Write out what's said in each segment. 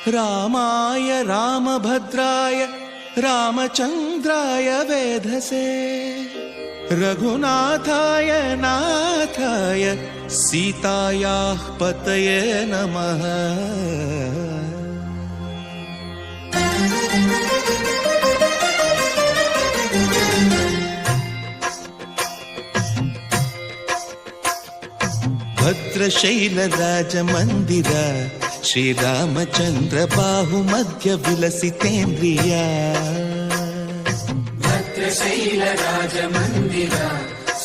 रामाय रामभद्राय रामचन्द्राय वेधसे रघुनाथाय नाथाय सीतायाः पतये नमः। भद्रशैलराजमन्दिर श्रीरामचन्द्र बाहुमध्य विलसितेन्द्रिया। भद्रशैलराजमन्दिर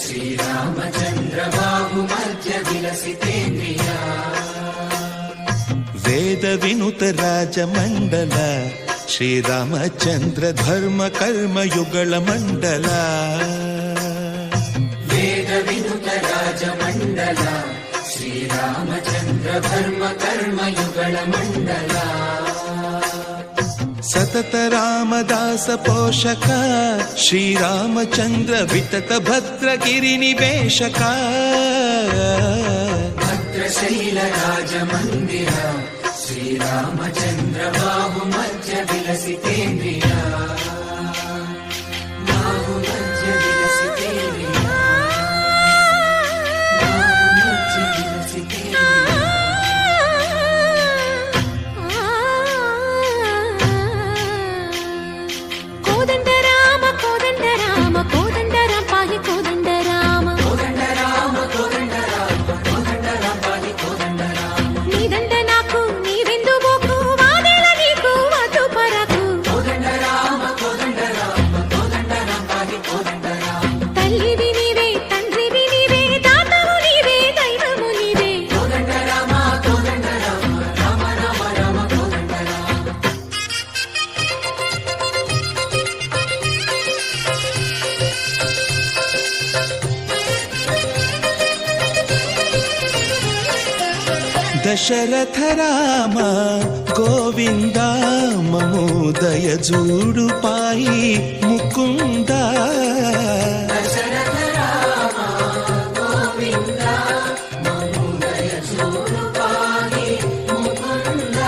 श्रीरामचन्द्र बाहुमध्य विलसितेन्द्रिया। वेदविनुत राजमण्डल श्रीरामचन्द्र धर्म कर्म युगल मण्डल। वेदविनुत राजमण्डल श्रीरामचन्द्र धर्म कर्म युगल मण्डल। सतत रामदास पोषक श्रीरामचन्द्र वितत भद्रगिरि निवेशक। भद्रशैलराजमन्दिर श्रीरामचन्द्र बाहुमध्य विलसितेन्द्रिया। बाहुमध्य विलसितेन्द्रिया। दशरथ राम गोविंद ममोदय जूडु पाई मुकुंद। दशरथ राम गोविंद ममोदय जूडु पाई मुकुंद।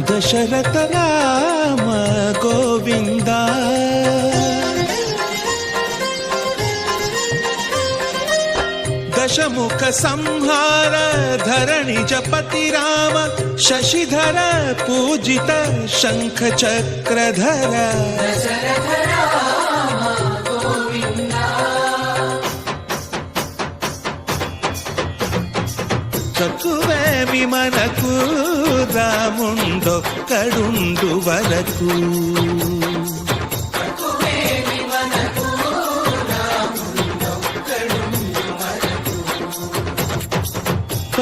दशरथ राम गोविंद दशमुख संहार धरणि जपति राम शशिधर पूजित शंख चक्रधर। दशरथ राम गोविंद। चकुवे विमनकु रामुंडొక్కడుండు వరకు।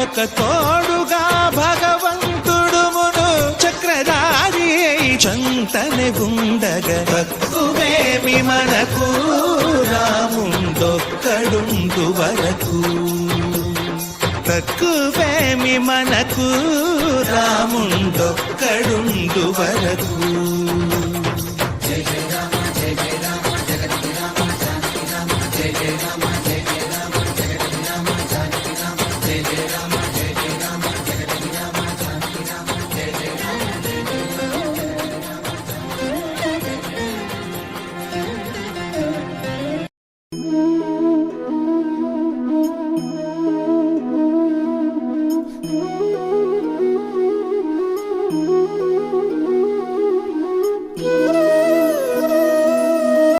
ఒక తోడుగా భగవంతుడు మును చక్రధారి చంతనే ఉండగా తక్కువేమి మనకు రాముండొక్కడుండు వరకు। తక్కువేమి మనకు రాముండొక్కడుండు వరకు।